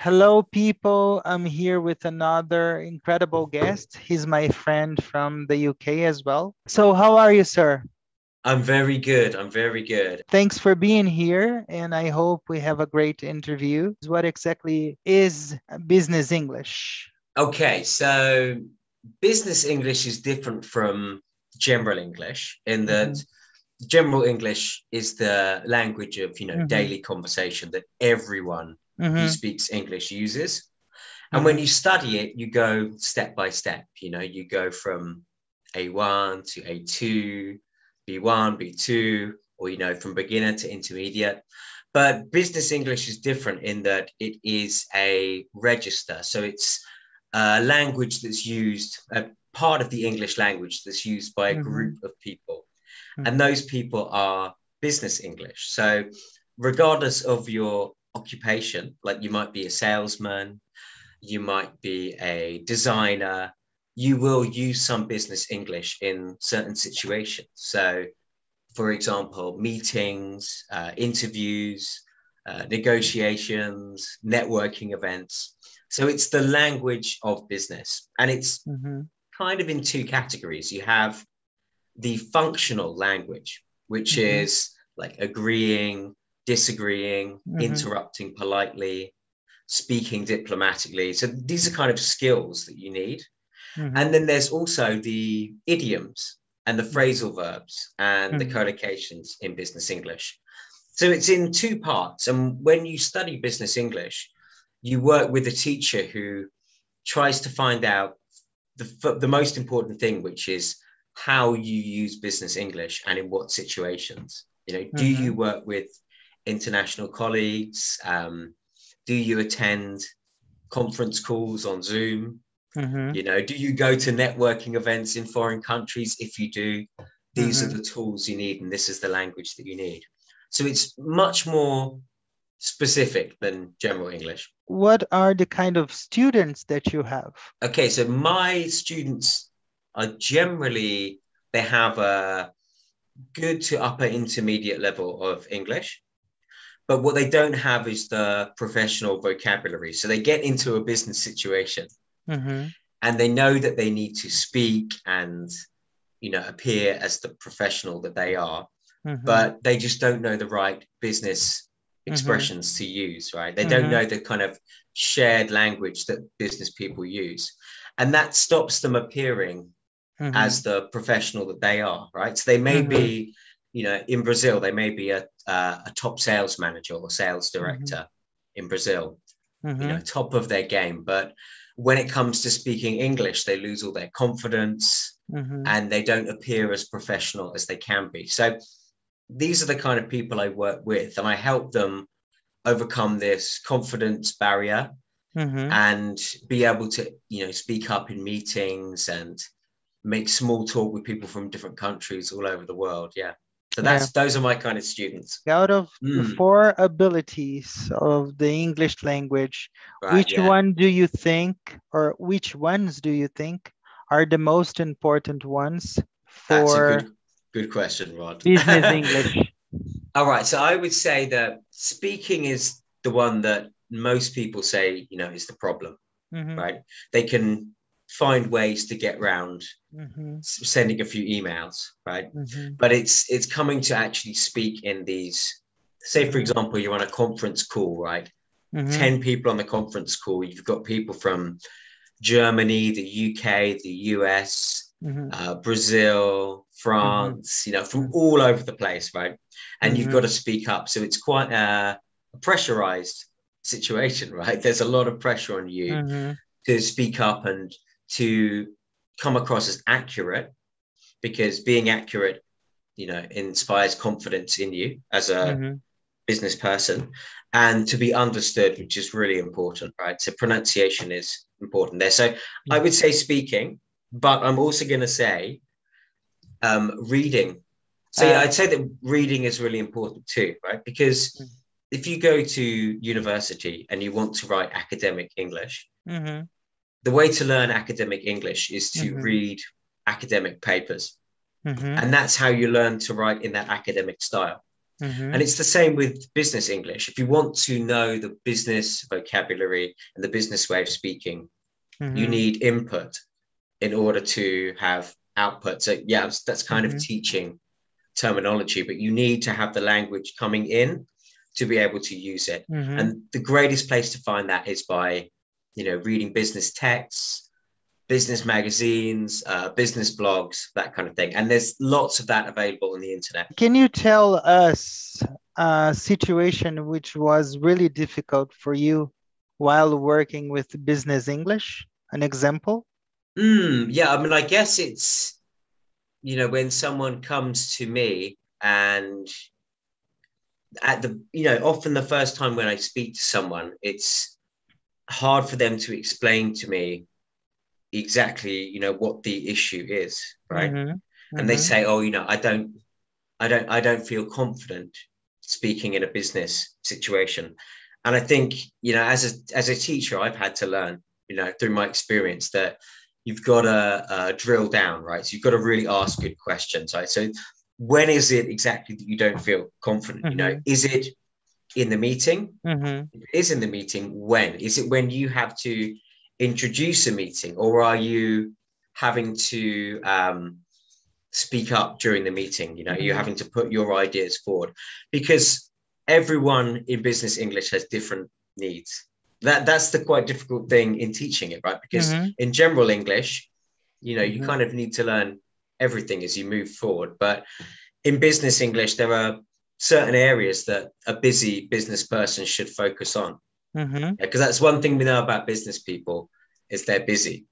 Hello, people. I'm here with another incredible guest. He's my friend from the UK as well. So, how are you, sir? I'm very good. I'm very good. Thanks for being here, and I hope we have a great interview. What exactly is business English? Okay, so business English is different from general English in that Hmm. general English is the language of, Hmm. daily conversation that everyone who Hmm. speaks English uses. And when Hmm. you study it, you go step by step. You go from A1 to A2, B1, B2, or, from beginner to intermediate. But business English is different in that it is a register. So it's a language that's used, a part of the English language that's used by a group Hmm. of people. And Hmm. those people are business English. So regardless of your occupation, like you might be a salesman, you might be a designer, you will use some business English in certain situations. So, for example, meetings, interviews, negotiations, networking events. So it's the language of business. And it's Hmm. kind of in two categories. You have the functional language, which Hmm. is like agreeing, disagreeing, Hmm. interrupting politely, speaking diplomatically. So these are kind of skills that you need. And Hmm. then there's also the idioms and the phrasal verbs and the Hmm. collocations in business English. So it's in two parts. And when you study business English, you work with a teacher who tries to find out the most important thing, which is how you use business English and in what situations. Do you Hmm. work with international colleagues? Do you attend conference calls on Zoom? Hmm. Do you go to networking events in foreign countries? If you do, these are Hmm. the tools you need, and this is the language that you need. So it's much more specific than general English. What are the kind of students that you have? Okay, so my students are generally, they have a good to upper intermediate level of English, but what they don't have is the professional vocabulary. So they get into a business situation Hmm. and they know that they need to speak and appear as the professional that they are, Hmm. but they just don't know the right business Hmm. expressions to use, right? They don't Hmm. know the kind of shared language that business people use, and that stops them appearing as Hmm. the professional that they are, right? So they may Hmm. be, in Brazil, they may be a top sales manager or sales Hmm. director in Brazil, Hmm. top of their game. But when it comes to speaking English, they lose all their confidence Hmm. and they don't appear as professional as they can be. So these are the kind of people I work with, and I help them overcome this confidence barrier Hmm. and be able to, speak up in meetings and make small talk with people from different countries all over the world. Yeah. So Yeah. those are my kind of students. Out of the Mm, four abilities of the English language, right. which Yeah. one do you think, or which ones do you think are the most important ones That's a for good question, Rod. business English? All right. So I would say that speaking is the one that most people say, is the problem, Hmm. right? They can find ways to get around Hmm. sending a few emails, right? Hmm. But it's coming to actually speak in these. Say, for Hmm. example, you're on a conference call, right? Hmm. 10 people on the conference call. You've got people from Germany, the UK, the US, Hmm. Brazil, Hmm. France, from all over the place, right? And you've got Hmm. to speak up. So it's quite a pressurized situation, right? There's a lot of pressure on you Hmm. to speak up and to come across as accurate, because being accurate, inspires confidence in you as a Hmm. business person, and to be understood, which is really important, right? So pronunciation is important there. So I would say speaking, but I'm also going to say reading. So yeah, Uh, I'd say that reading is really important too, right? Because if you go to university and you want to write academic English, hmm. the way to learn academic English is to Hmm. read academic papers. Hmm. And that's how you learn to write in that academic style. And it's the same with business English. If you want to know the business vocabulary and the business way of speaking, you need input in order to have output. So yeah, that's kind of teaching terminology, but you need to have the language coming in to be able to use it. And the greatest place to find that is by, reading business texts, business magazines, business blogs, that kind of thing. And there's lots of that available on the internet. Can you tell us a situation which was really difficult for you while working with business English? An example? Yeah, I mean, I guess it's, when someone comes to me and often the first time when I speak to someone, it's hard for them to explain to me exactly, what the issue is, right? And they say, oh, I don't feel confident speaking in a business situation. And I think, as a teacher, I've had to learn, through my experience that you've got to drill down, right? So you've got to really ask good questions, right? So when is it exactly that you don't feel confident? Is it in the meeting? If it is in the meeting, when? Is it when you have to introduce a meeting, or are you having to speak up during the meeting? You're having to put your ideas forward, because everyone in business English has different needs. That's the quite difficult thing in teaching it, right? Because in general English, you kind of need to learn everything as you move forward. But in business English, there are certain areas that a busy business person should focus on. Because that's one thing we know about business people, is they're busy.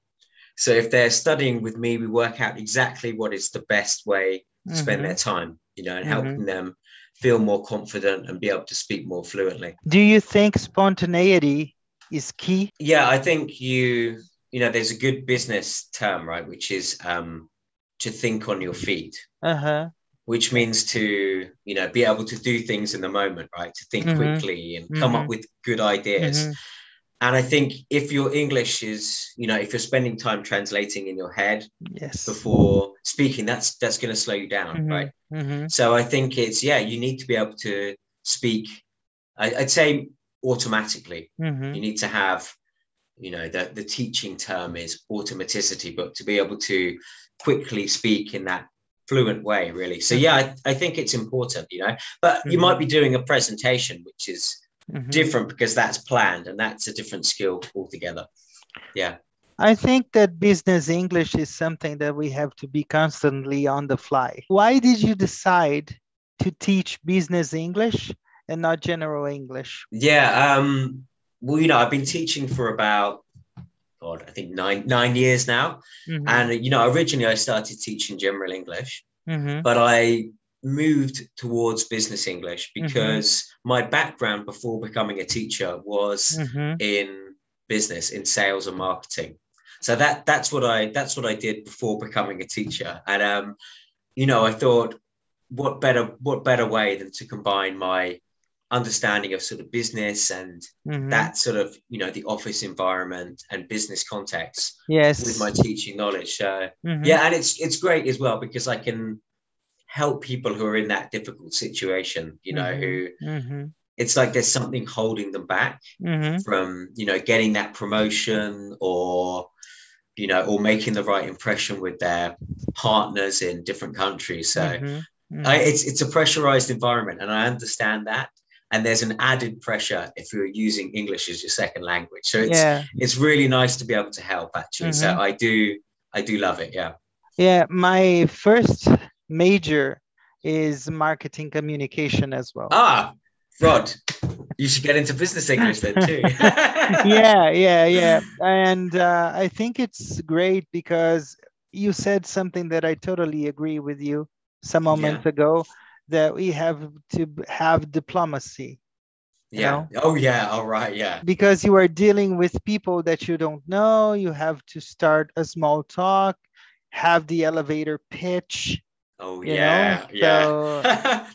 So if they're studying with me, we work out exactly what is the best way to spend their time, and helping them feel more confident and be able to speak more fluently. Do you think spontaneity is key? Yeah, I think there's a good business term, right, which is to think on your feet. Which means to, be able to do things in the moment, right? To think quickly and come up with good ideas. And I think if your English is, if you're spending time translating in your head before speaking, that's going to slow you down, right? So I think it's, you need to be able to speak, I'd say automatically. You need to have, the teaching term is automaticity, but to be able to quickly speak in that fluent way, really. So I think it's important, but you might be doing a presentation which is different, because that's planned, and that's a different skill altogether. I think that business English is something that we have to be constantly on the fly. Why did you decide to teach business English and not general English? Well, I've been teaching for about I think nine years now. And, originally I started teaching general English, but I moved towards business English because my background before becoming a teacher was in business, in sales and marketing. So that's what I did before becoming a teacher. And, I thought, what better way than to combine my understanding of sort of business and that sort of, the office environment and business context with my teaching knowledge. So and it's great as well, because I can help people who are in that difficult situation, who it's like there's something holding them back from, getting that promotion, or or making the right impression with their partners in different countries. So it's a pressurized environment, and I understand that. And there's an added pressure if you're using English as your second language. So it's really nice to be able to help, actually. So I do love it. Yeah, my first major is marketing communication as well. Rod, you should get into business English then too. Yeah. And I think it's great because you said something that I totally agree with you some moments ago, that we have to have diplomacy. All right. Because you are dealing with people that you don't know, you have to start a small talk, have the elevator pitch. So,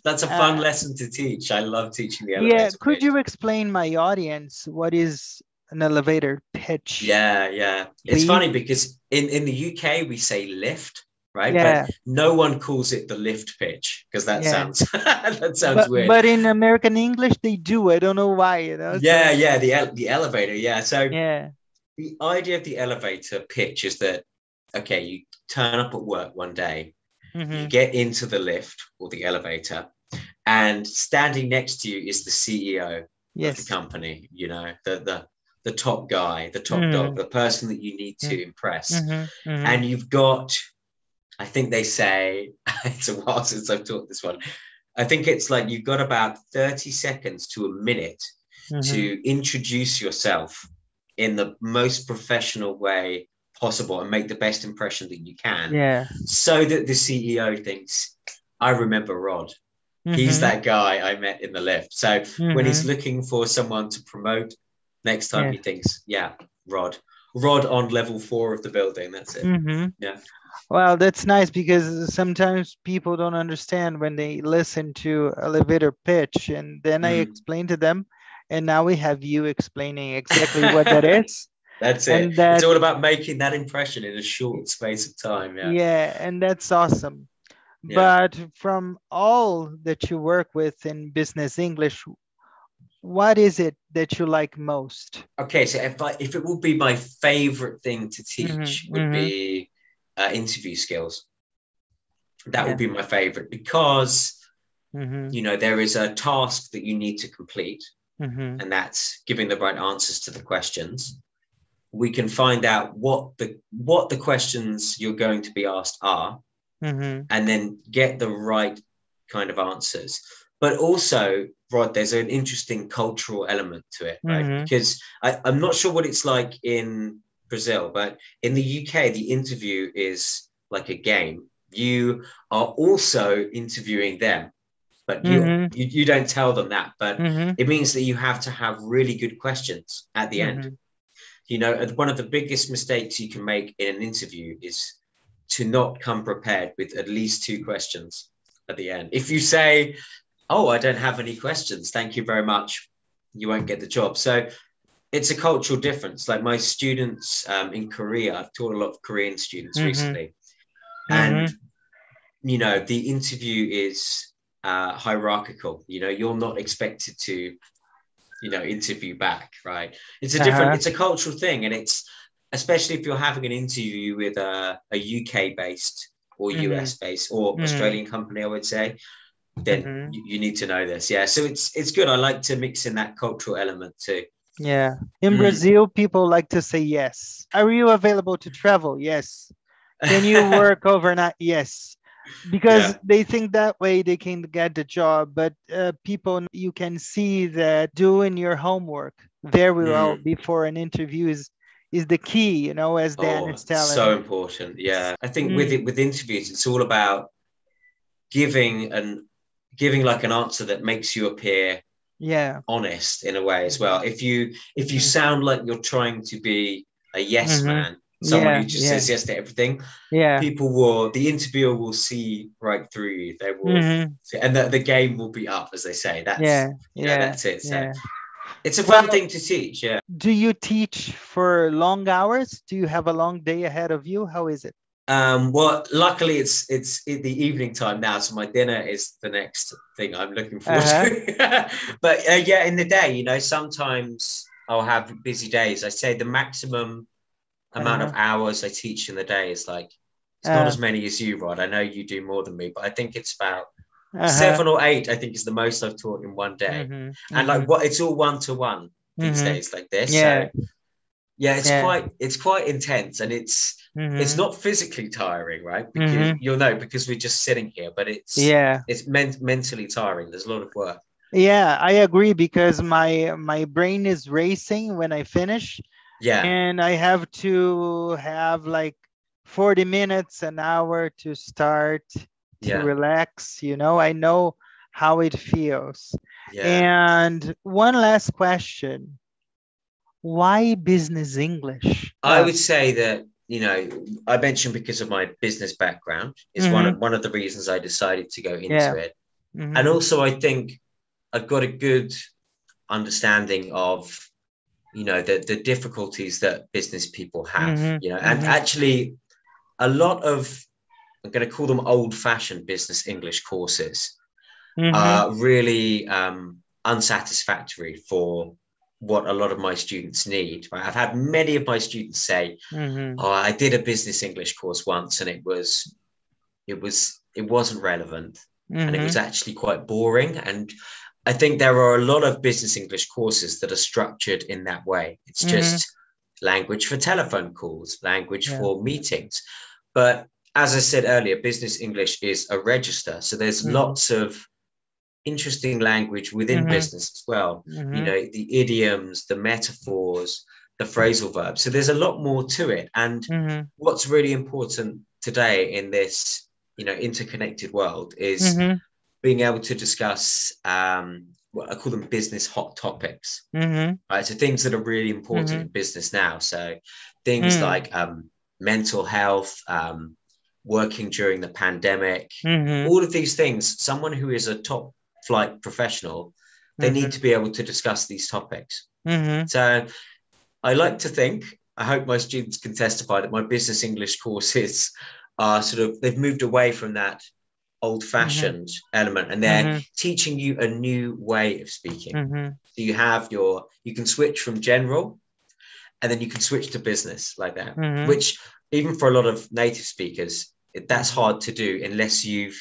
that's a fun lesson to teach. I love teaching the elevator could pitch. you explain my audience what is an elevator pitch? It's funny because in the UK we say lift, right? But Yeah. no one calls it the lift pitch because that Yeah. sounds that sounds weird. But in American English they do. I don't know why, you know. So Yeah, the elevator. Yeah. So yeah. the idea of the elevator pitch is that, okay, you turn up at work one day, you Mm-hmm. get into the lift or the elevator, and standing next to you is the CEO of the Yes. company, you know, the top guy, the top dog, Mm-hmm. the person that you need to impress. Mm-hmm. Mm-hmm. And you've got, I think they say, it's a while since I've taught this one. I think it's like you've got about 30 seconds to a minute Mm-hmm. to introduce yourself in the most professional way possible and make the best impression that you can, Yeah. so that the CEO thinks, I remember Rod. He's Mm-hmm. that guy I met in the lift. So when he's Mm-hmm. looking for someone to promote, next time Yeah. he thinks, yeah, Rod. Rod on level 4 of the building. That's it. Mm-hmm. Yeah. Well, that's nice because sometimes people don't understand when they listen to elevator pitch, and then I Mm. explain to them, and now we have you explaining exactly what that is, That's it. and It's that all about making that impression in a short space of time. Yeah. yeah, and that's awesome. Yeah. But from all that you work with in business English, what is it that you like most? Okay. So if it would be my favorite thing to teach Mm-hmm. would Mm-hmm. be interview skills. That would Yeah. be my favorite because, Mm-hmm. you know, there is a task that you need to complete, Mm-hmm. and that's giving the right answers to the questions. We can find out what the questions you're going to be asked are, Mm-hmm. and then get the right kind of answers. But also, Rod, there's an interesting cultural element to it, right? Mm-hmm. Because I'm not sure what it's like in Brazil, but in the UK, the interview is like a game. You are also interviewing them, but Mm-hmm. you don't tell them that. But Mm-hmm. it means that you have to have really good questions at the end. Mm-hmm. You know, one of the biggest mistakes you can make in an interview is to not come prepared with at least 2 questions at the end. If you say, oh, I don't have any questions, thank you very much, you won't get the job. So it's a cultural difference. Like my students in Korea, I've taught a lot of Korean students Mm-hmm. recently, and Mm-hmm. you know, the interview is hierarchical. You know, you're not expected to, you know, interview back, right? Uh-huh. It's a cultural thing, and it's, especially if you're having an interview with a UK based or Mm-hmm. US based or Mm-hmm. Australian company, I would say, then Mm-hmm. you need to know this. Yeah, so it's good. I like to mix in that cultural element too. Yeah. In Mm. Brazil, people like to say yes. Are you available to travel? Yes. Can you work overnight? Yes. Because Yeah. they think that way they can get the job. But people, you can see that doing your homework very well Mm. before an interview is the key, you know, as Dan Oh, is so telling. important. Yeah, I think with Mm, it with interviews, it's all about giving and giving like an answer that makes you appear yeah. honest in a way as well. Hmm. If you Hmm. sound like you're trying to be a yes Hmm. man, someone Yeah. who just Yeah. says yes to everything, Yeah. the interviewer will see right through you. They will, Hmm. and the game will be up, as they say. Yeah. Yeah. That's it. So Yeah. it's a fun Well, thing to teach. Yeah. do you teach for long hours? Do you have a long day ahead of you? How is it? Well, luckily it's in the evening time now, so my dinner is the next thing I'm looking forward Uh-huh. to. But yeah, in the day, you know, sometimes I'll have busy days. I say the maximum amount of Uh-huh. hours I teach in the day is like, it's not Uh, as many as you, Rod. I know you do more than me, but I think it's about uh-huh. 7 or 8. I think is the most I've taught in one day, Mm-hmm. and like Mm-hmm. what it's all one to one these Mm-hmm. days, like this. Yeah. So yeah, Yeah. it's quite intense, and it's Mm-hmm. not physically tiring, right? Because Mm-hmm. you'll know because we're just sitting here, but Yeah. it's mentally tiring. There's a lot of work. Yeah, I agree because my brain is racing when I finish, Yeah, and I have to have like 40 minutes, an hour to start to yeah, relax, you know. I know how it feels. yeah. And one last question. Why business English? I would say that, you know, I mentioned because of my business background is Mm-hmm. one of the reasons I decided to go Yeah. into it, and Mm-hmm. also I think I've got a good understanding of, you know, the difficulties that business people have, Mm-hmm. you know, and Mm-hmm. actually a lot of I'm going to call them old-fashioned business English courses, Mm-hmm. are really unsatisfactory for what a lot of my students need. Right? I've had many of my students say, Mm-hmm. "Oh, I did a business English course once, and it wasn't relevant, and it Mm-hmm. was actually quite boring." And I think there are a lot of business English courses that are structured in that way. It's Mm-hmm. just language for telephone calls, language Yeah. for meetings. But as I said earlier, business English is a register. So there's Mm-hmm. lots of interesting language within Mm-hmm. business as well. You Mm-hmm. know, the idioms, the metaphors, the phrasal verbs. So there's a lot more to it. And Mm-hmm. what's really important today in this, interconnected world is Mm-hmm. being able to discuss what I call them business hot topics, Mm-hmm. right? So things that are really important Mm-hmm. in business now. So things Mm-hmm. like mental health, working during the pandemic, Mm-hmm. all of these things. Someone who is a top flight professional, they need to be able to discuss these topics. Mm-hmm. So I like to think, I hope my students can testify that my business English courses are they've moved away from that Mm-hmm. old-fashioned element, and they're Mm-hmm. teaching you a new way of speaking. Mm-hmm. So you can switch from general, and then you can switch to business like that, Mm-hmm. which even for a lot of native speakers, that's hard to do unless you've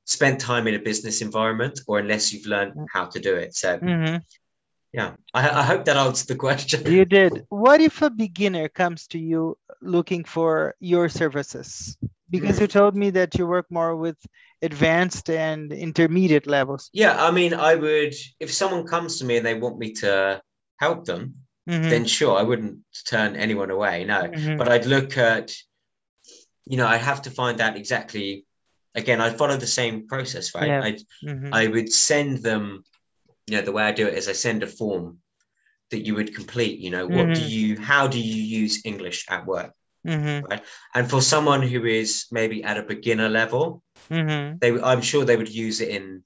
spent time in a business environment or unless you've learned how to do it. So Mm-hmm. yeah, I hope that answered the question. You did. What if a beginner comes to you looking for your services? Because you told me that you work more with advanced and intermediate levels. Yeah, I mean, I would, if someone comes to me and they want me to help them, Mm-hmm. then sure, I wouldn't turn anyone away, no. Mm-hmm. But I'd look at, I'd have to find out exactly, again, I'd follow the same process, right? Yeah. Mm-hmm. I would send them, the way I do it is I send a form that you would complete, how do you use English at work, Mm-hmm. right? And for someone who is maybe at a beginner level, Mm-hmm. I'm sure they would use it in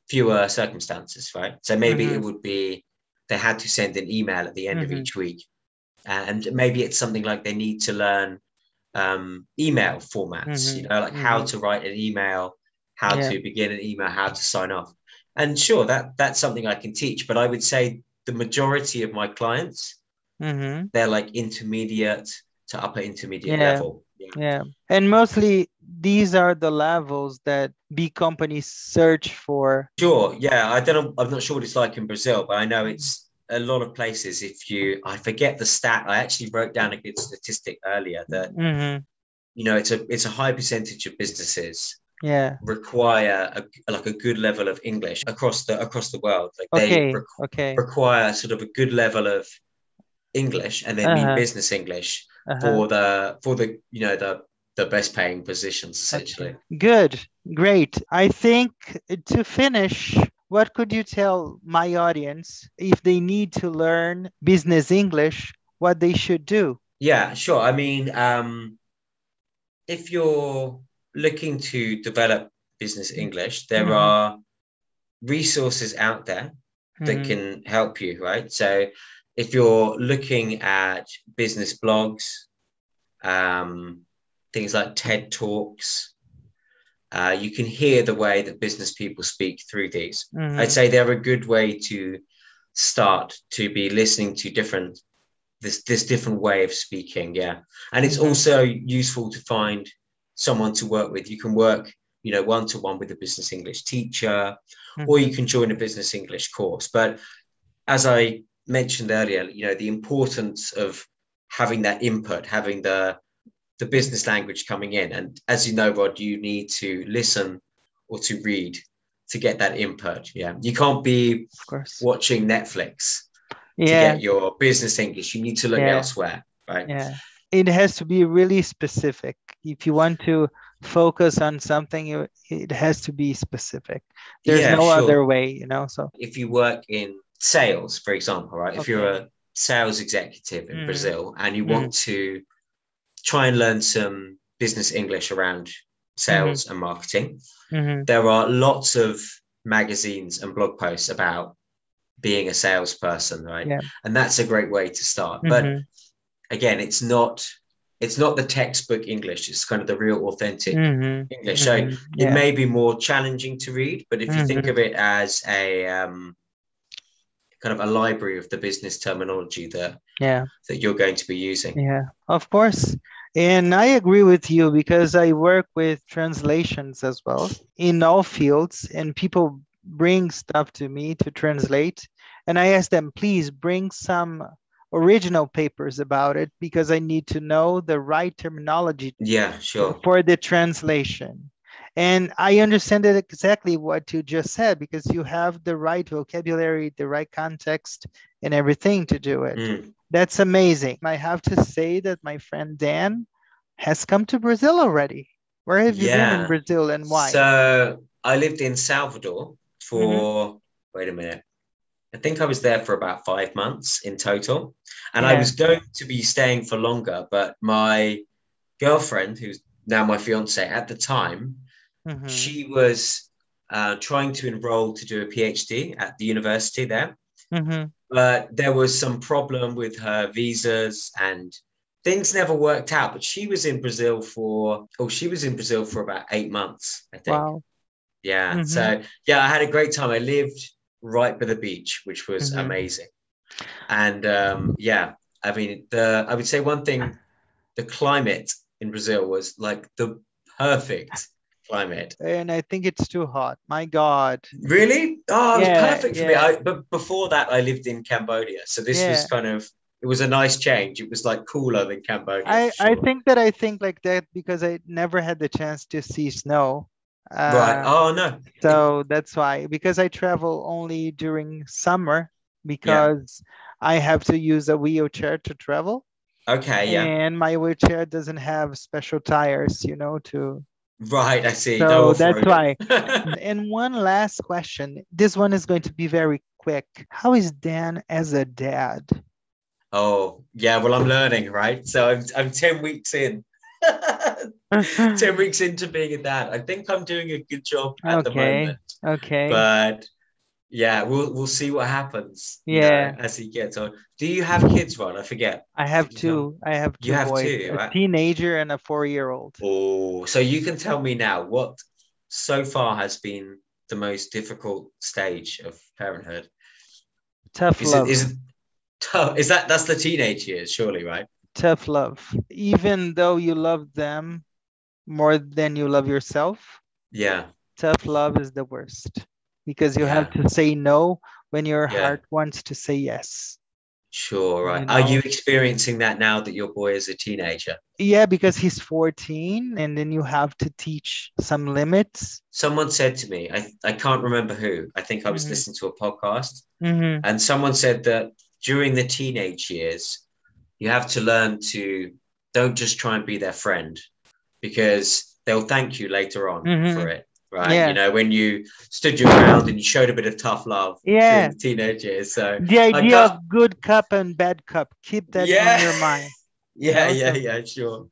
fewer circumstances, right? So maybe Mm-hmm. it would be they had to send an email at the end of Mm-hmm. each week, and maybe it's something like they need to learn email formats, Mm-hmm. like how Mm-hmm. to write an email, how Yeah. to begin an email, how to sign off. And sure, that's something I can teach, but I would say the majority of my clients, Mm-hmm. they're like intermediate to upper intermediate Yeah. level. Yeah. And mostly these are the levels that big companies search for. Sure. Yeah. I'm not sure what it's like in Brazil, but I know it's a lot of places. I forget the stat, I actually wrote down a good statistic earlier that, Mm-hmm. it's a high percentage of businesses Yeah. require a good level of English across the world. Like Okay. Okay. require sort of a good level of English, and they mean Uh-huh. business English Uh-huh. for the best paying positions, Okay. essentially. Good. Great. I think to finish, what could you tell my audience if they need to learn business English, what they should do? Yeah, sure. I mean, if you're looking to develop business English, there Mm-hmm. are resources out there that Mm-hmm. can help you, right? So if you're looking at business blogs, things like TED Talks, you can hear the way that business people speak through these. I'd Mm-hmm. say they're a good way to start to be listening to this different way of speaking. Yeah. And it's Mm-hmm. also useful to find someone to work with. You can work, one-to-one with a business English teacher, or you Mm-hmm. can join a business English course. But as I mentioned earlier, the importance of having that input, having the business language coming in. And as you know, Rod, you need to listen or to read to get that input. Yeah. You can't be Of course. watching Netflix to Yeah. get your business English. You need to look Yeah. elsewhere, right? Yeah. It has to be really specific. If you want to focus on something, it has to be specific. There's Yeah, no other sure. way, So, If you work in sales, for example, right? If you're okay. a sales executive in Mm-hmm. Brazil and you Mm-hmm. want to try and learn some business English around Mm-hmm. sales and marketing, Mm-hmm. there are lots of magazines and blog posts about being a salesperson, right? Yeah. And that's a great way to start. But Mm-hmm. again, it's not it's not the textbook English. It's kind of the real authentic English. So it Yeah. may be more challenging to read, but if you think of it as a kind of a library of the business terminology that you're going to be using. Yeah, of course. And I agree with you because I work with translations as well in all fields, and people bring stuff to me to translate. And I ask them, please bring some original papers about it because I need to know the right terminology for the translation. And I understand that exactly what you just said because you have the right vocabulary, the right context, and everything to do it. That's amazing. I have to say that my friend Dan has come to Brazil already. Where have you been in Brazil and why? So I lived in Salvador for, wait a minute, I think I was there for about 5 months in total. And I was going to be staying for longer, but my girlfriend, who's now my fiance at the time, she was trying to enroll to do a PhD at the university there. But there was some problem with her visas and things never worked out. But she was in Brazil for about 8 months, I think. Wow. Yeah. So yeah, I had a great time. I lived right by the beach, which was amazing. And yeah, I mean, I would say one thing, the climate in Brazil was like the perfect climate. And I think it's too hot. My God. Really? Oh, it was perfect for me. But before that, I lived in Cambodia. So this was kind of, it was a nice change. It was like cooler than Cambodia. I think like that because I never had the chance to see snow. Right. Oh, no. So that's why, because I travel only during summer because I have to use a wheelchair to travel. Okay, yeah. And my wheelchair doesn't have special tires, you know, to. Right, I see. So that's why. And one last question. This one is going to be very quick. How is Dan as a dad? Oh, yeah, well, I'm learning, right? So I'm 10 weeks in. 10 weeks into being a dad. I think I'm doing a good job at the moment. Okay. But yeah, we'll see what happens, you know, as he gets on. Do you have kids, Ron? I forget. I have two. I have two boys, a teenager and a 4-year-old. Oh, so you can tell me now what so far has been the most difficult stage of parenthood? Tough love. Is it tough? That's the teenage years, surely, right? Tough love. Even though you love them more than you love yourself. Yeah. Tough love is the worst because you have to say no when your heart wants to say yes. Sure, right. You know? Are you experiencing that now that your boy is a teenager? Yeah, because he's 14 and then you have to teach some limits. Someone said to me, I can't remember who, I think I was listening to a podcast, and someone said that during the teenage years, you have to learn to don't just try and be their friend because they'll thank you later on for it. Right. Yeah. You know, when you stood your ground and you showed a bit of tough love during the teenage years. So the idea of good cup and bad cup, keep that in your mind. Yeah, sure.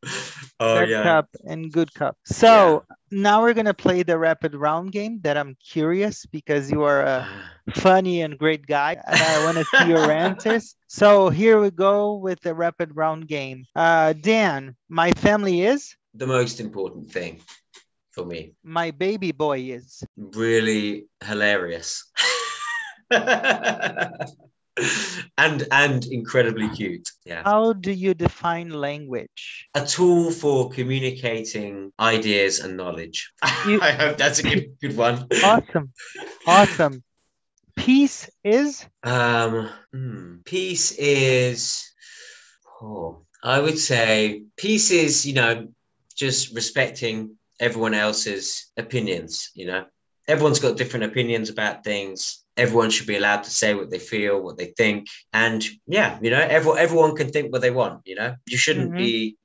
Oh, bad cup and good cup. So now we're going to play the rapid round game that I'm curious because you are a funny and great guy and I want to see your answers. So here we go with the rapid round game. Dan, my family is? The most important thing. For me, my baby boy is really hilarious and incredibly cute. Yeah. How do you define language? A tool for communicating ideas and knowledge. I hope that's a good one. Awesome. Peace is? Peace is. I would say peace is, you know, just respecting everyone else's opinions. You know, everyone's got different opinions about things. Everyone should be allowed to say what they feel, what they think, and yeah, you know, everyone can think what they want. You know, you shouldn't be,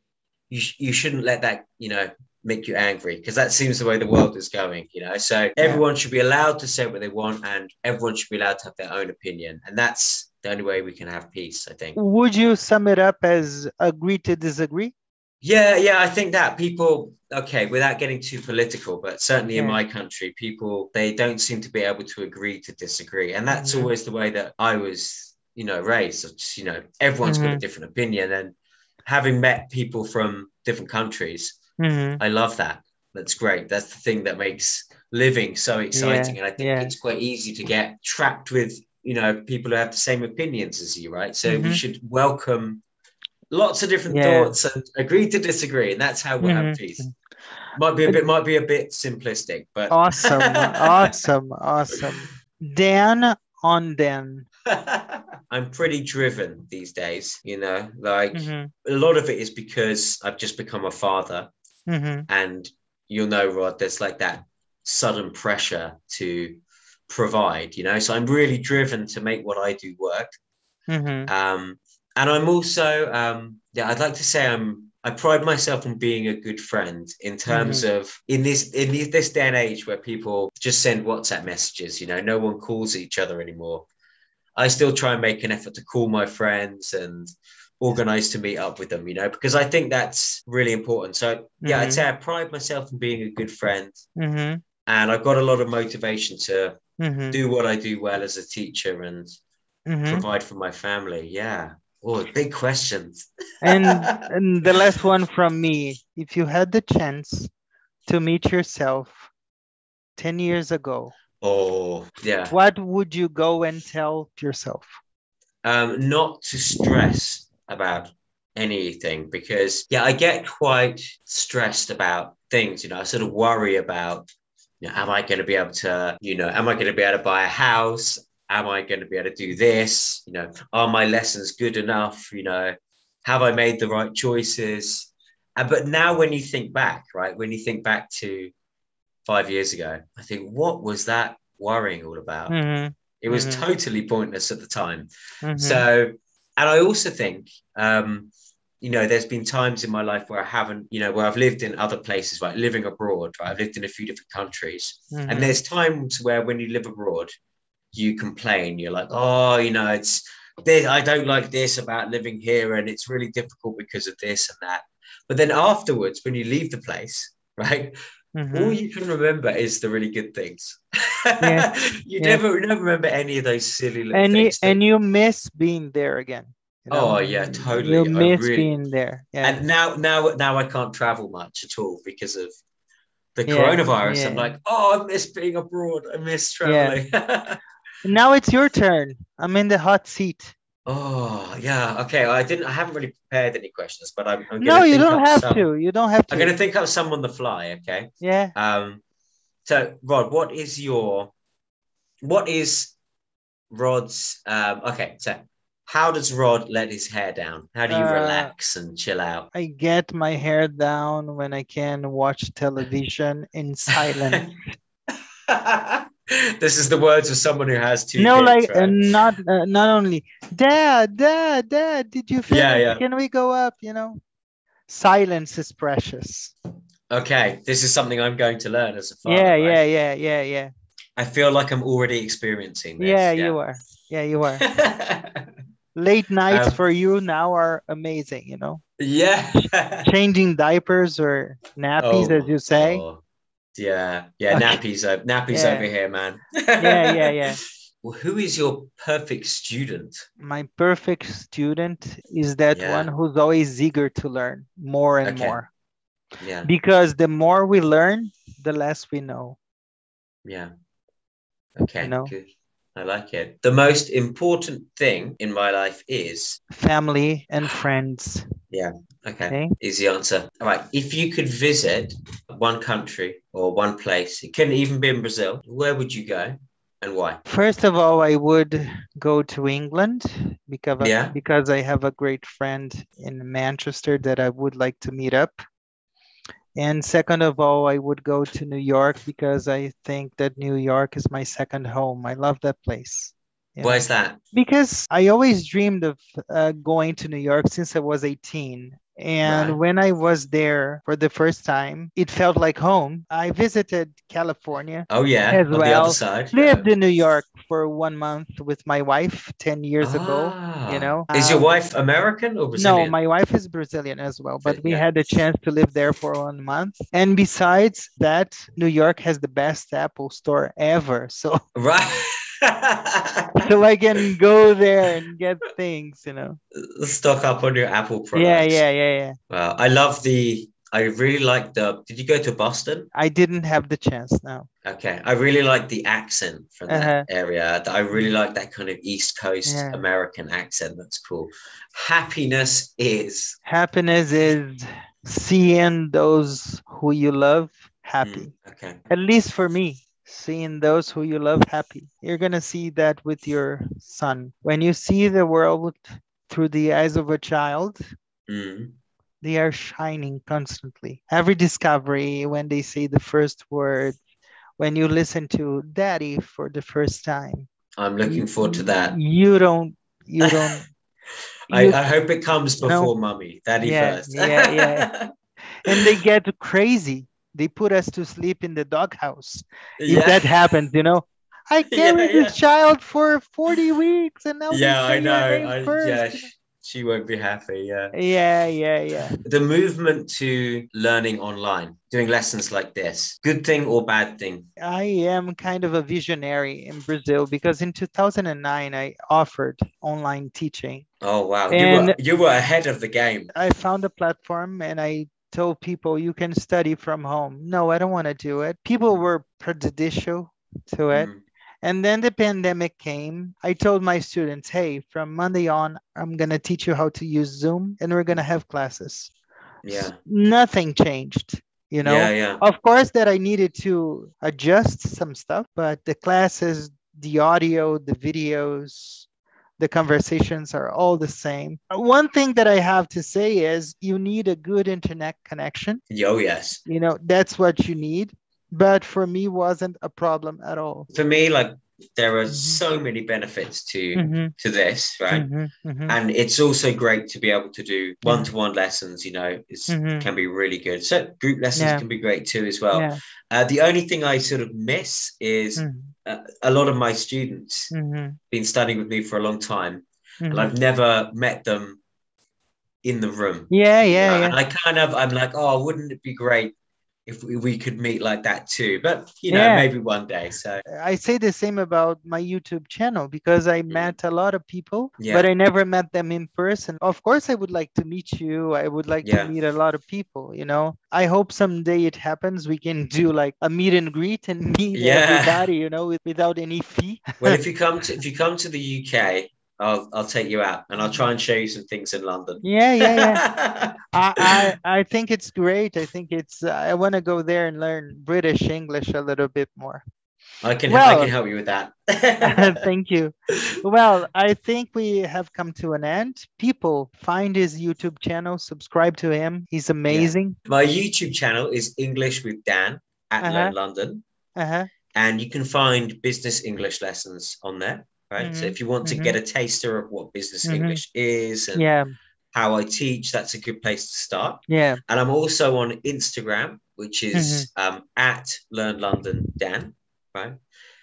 you shouldn't let that, you know, make you angry because that seems the way the world is going. You know, so everyone should be allowed to say what they want, and everyone should be allowed to have their own opinion, and that's the only way we can have peace, I think. Would you sum it up as agree to disagree? Yeah, I think that people, okay, without getting too political, but certainly in my country, people, they don't seem to be able to agree to disagree. And that's always the way that I was, you know, raised. It's, you know, everyone's got a different opinion and having met people from different countries, I love that. That's great. That's the thing that makes living so Yeah, exciting. And I think yeah. it's quite easy to get trapped with, people who have the same opinions as you, right? So we should welcome lots of different Yeah. thoughts and agree to disagree. And that's how we'll have peace. Might be a bit simplistic, but Awesome, awesome, awesome. Dan on Dan. I'm pretty driven these days, like Mm-hmm. a lot of it is because I've just become a father. Mm-hmm. And you'll know, Rod, there's like that sudden pressure to provide, so I'm really driven to make what I do work. Mm-hmm. And I'm also, I'd like to say I pride myself on being a good friend in terms Mm-hmm. of in this day and age where people just send WhatsApp messages, no one calls each other anymore. I still try and make an effort to call my friends and organize to meet up with them, because I think that's really important. So yeah, I'd say I pride myself on being a good friend, Mm-hmm. and I've got a lot of motivation to Mm-hmm. do what I do well as a teacher and Mm-hmm. provide for my family. Yeah. Oh, big questions. And the last one from me. If you had the chance to meet yourself 10 years ago, Oh, yeah. what would you go and tell yourself? Not to stress about anything because, yeah, I get quite stressed about things. I sort of worry about, am I going to be able to, am I going to be able to buy a house? Am I going to be able to do this? Are my lessons good enough? Have I made the right choices? But now when you think back, right, when you think back to 5 years ago, I think, what was that worrying all about? Mm-hmm. It was Mm-hmm. totally pointless at the time. Mm-hmm. So, and I also think, there's been times in my life where I haven't, where I've lived in other places, like living abroad, right? I've lived in a few different countries. And Mm-hmm. there's times where when you live abroad, you complain. You're like, oh, it's this, I don't like this about living here. And it's really difficult because of this and that. But then afterwards, when you leave the place, right? All Mm-hmm. you can remember is the really good things. Yeah. you Yes. never remember any of those silly little And you things that. and you miss being there again. Oh yeah, You totally. I miss really. being there. Yeah. And now I can't travel much at all because of the Yeah. coronavirus. I'm Yeah. like, oh, I miss being abroad. I miss Yeah. traveling. Now it's your turn. I'm in the hot seat. Oh yeah. Okay. I haven't really prepared any questions, but I'm No, gonna you think don't up have some. to. You don't have I'm to. gonna think up some on the fly. Okay. Yeah. So Rod, what is Rod's okay, so how does Rod let his hair down? How do you Uh, relax and chill out? I get my hair down when I can watch television in silence. This is the words of someone who has two No, kids, like right? not only Dad, did you Yeah, finish? yeah. Can we go up? Silence is precious. Okay, this is something I'm going to learn as a father, Yeah, right? yeah, yeah, yeah, yeah. I feel like I'm already experiencing Yeah, this. Yeah. you are. Yeah, you are. Late nights um, for you now are amazing, yeah. Changing diapers or nappies, as Oh, you say. yeah, yeah. Okay. Nappies over Yeah, here, man. yeah, yeah, yeah. Well, who is your perfect student? My perfect student is that one Yeah. who's always eager to learn more and Okay. more. Yeah. Because the more we learn, the less we know, Yeah. you Okay. know. Good. I like it. The most important thing in my life is. Family and friends. Yeah. Okay. Okay. Easy answer. All right. If you could visit one country or one place, it can even be in Brazil, where would you go and why? First of all, I would go to England Yeah. because I have a great friend in Manchester that I would like to meet up. And second of all, I would go to New York because I think that New York is my second home. I love that place. Why is that? Because I always dreamed of going to New York since I was 18. And Right. when I was there for the first time, it felt like home. I visited California Oh yeah, as on the other well. side. Yeah. Lived in New York for 1 month with my wife 10 years ago, Ah. Is your wife American or no, Brazilian? my wife is Brazilian as well, but we Yeah. had the chance to live there for 1 month. And besides that, New York has the best Apple store ever. So Right. so I can go there and get things, Stock up on your Apple Yeah, products. yeah, yeah, yeah. Well, I really like did you go to Boston? I didn't have the chance now. Okay. I really like the accent from that Uh-huh. area. I really like that kind of East Coast Yeah. American accent. That's cool. Happiness is. Happiness is seeing those who you love happy. Okay. At least for me, seeing those who you love happy. You're going to see that with your son. When you see the world through the eyes of a child, Mm. they are shining constantly. Every discovery, when they say the first word, when you listen to daddy for the first time, I'm looking forward to that. you don't, you don't, you, I hope it comes you know, before mummy, daddy yeah, first. yeah, yeah. And they get crazy. They put us to sleep in the doghouse. If Yeah. that happens, I Yeah, carried this yeah. child for 40 weeks and now they Yeah, I say your know. name first. She won't be happy. Yeah. Yeah, yeah, yeah. The movement to learning online, doing lessons like this, good thing or bad thing? I am kind of a visionary in Brazil because in 2009 I offered online teaching Oh wow, and you were ahead of the game. I found a platform and I told people you can study from home. No, I don't want to do it. People were prejudicial to it. Mm, And then the pandemic came. I told my students, hey, from Monday on, I'm going to teach you how to use Zoom and we're going to have classes. yeah, Nothing changed, yeah, yeah, Of course, that I needed to adjust some stuff, but the classes, the audio, the videos, the conversations are all the same. One thing that I have to say is you need a good internet connection. oh yes. That's what you need. But for me, wasn't a problem at all. For me, like there are Mhm, so many benefits mhm, to this, right? mhm, mhm. And it's also great to be able to do Yeah. one-to-one lessons. Mhm. Can be really good. So group lessons Yeah. can be great too as well. Yeah. The only thing I sort of miss is Mhm, a lot of my students mhm, been studying with me for a long time, and mhm. I've never met them in the room. Yeah, yeah, And yeah. I'm like, oh, wouldn't it be great if we could meet like that too? But Yeah. maybe one day. So I say the same about my YouTube channel because I mm, met a lot of people, but yeah, I never met them in person. Of course, I would like to meet you. I would like to yeah, meet a lot of people. I hope someday it happens. We can do like a meet and greet and meet yeah. everybody, without any fee. Well, if you come to the UK, I'll take you out and I'll try and show you some things in London. Yeah, yeah, yeah. I think it's great. I think I want to go there and learn British English a little bit more. I can Well, help you with that. thank you. Well, I think we have come to an end. People, find his YouTube channel, subscribe to him. He's Yeah. amazing. My YouTube channel is English with Dan at Uh-huh. Learn London, Uh-huh. and you can find business English lessons on there. Right. So Mm-hmm. if you want to Mm-hmm. get a taster of what business Mm-hmm. English is and Yeah. how I teach, that's a good place to start. Yeah. And I'm also on Instagram, which Mm-hmm. is at Learn London Dan. Right.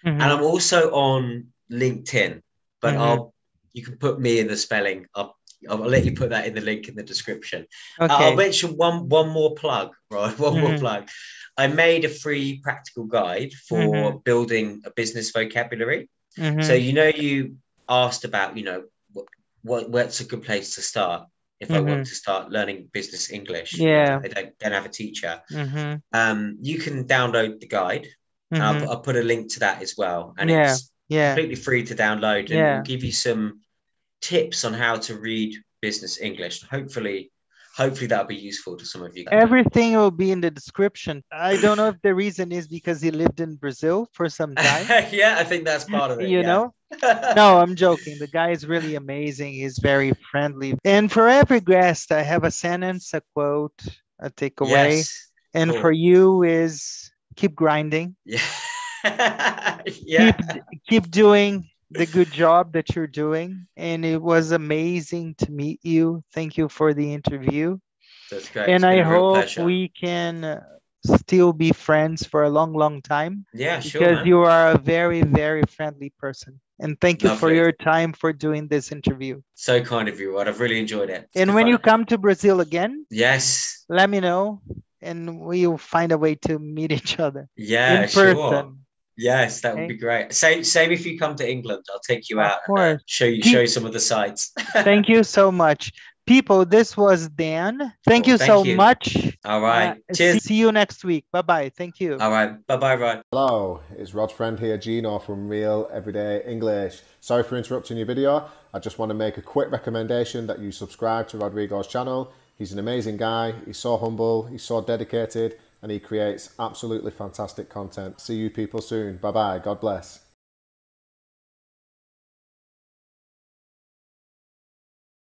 And Mm-hmm. I'm also on LinkedIn, but Mm-hmm. you can put me in the spelling. I'll let you put that in the link in the description. I'll Okay. mention one more plug, right? One more Mm-hmm. plug. I made a free practical guide Mm-hmm. for building a business vocabulary. So Mm-hmm. you asked about what's a good place to start if I Mm-hmm. want to start learning business English. Yeah. I don't have a teacher. Mm-hmm. You can download the guide. And Mm-hmm. I'll put a link to that as well. And Yeah. it's Yeah. completely free to download and it will Yeah. give you some tips on how to read business English. Hopefully that'll be useful to some of you guys. Everything will be in the description. I don't know if the reason is because he lived in Brazil for some time, Yeah, I think that's part of it. you Yeah. know? No, I'm joking. The guy is really amazing. He's very friendly. And for every guest, I have a sentence, a quote, a takeaway. Yes. And for Cool. you is keep grinding. Yeah. Keep Yeah. keep doing the good job that you're doing. And it was amazing to meet you. Thank you for the interview. That's great. It's And been I a real hope pleasure. we can still be friends for a long, long time Yeah, sure, because man. you are a very, very friendly person. And thank you for Lovely. your time for doing this interview. So kind of you, Rod. I've really enjoyed it. It's And been when you fun. come to Brazil again, Yes. let me know and we'll find a way to meet each other Yeah, in sure. person. Yes, that would Okay? be great. Same if you come to England, I'll take you Of out and course. show you some of the sites. Thank you so much. People, this was Dan. Thank Well, you so thank you. much. All right. Cheers. See you next week. Bye-bye. Thank you. All right. Bye-bye, Rod. Hello, it's Rod's friend here, Gino from Real Everyday English. Sorry for interrupting your video. I just want to make a quick recommendation that you subscribe to Rodrigo's channel. He's an amazing guy. He's so humble. He's so dedicated. And he creates absolutely fantastic content. See you people soon. Bye-bye. God bless.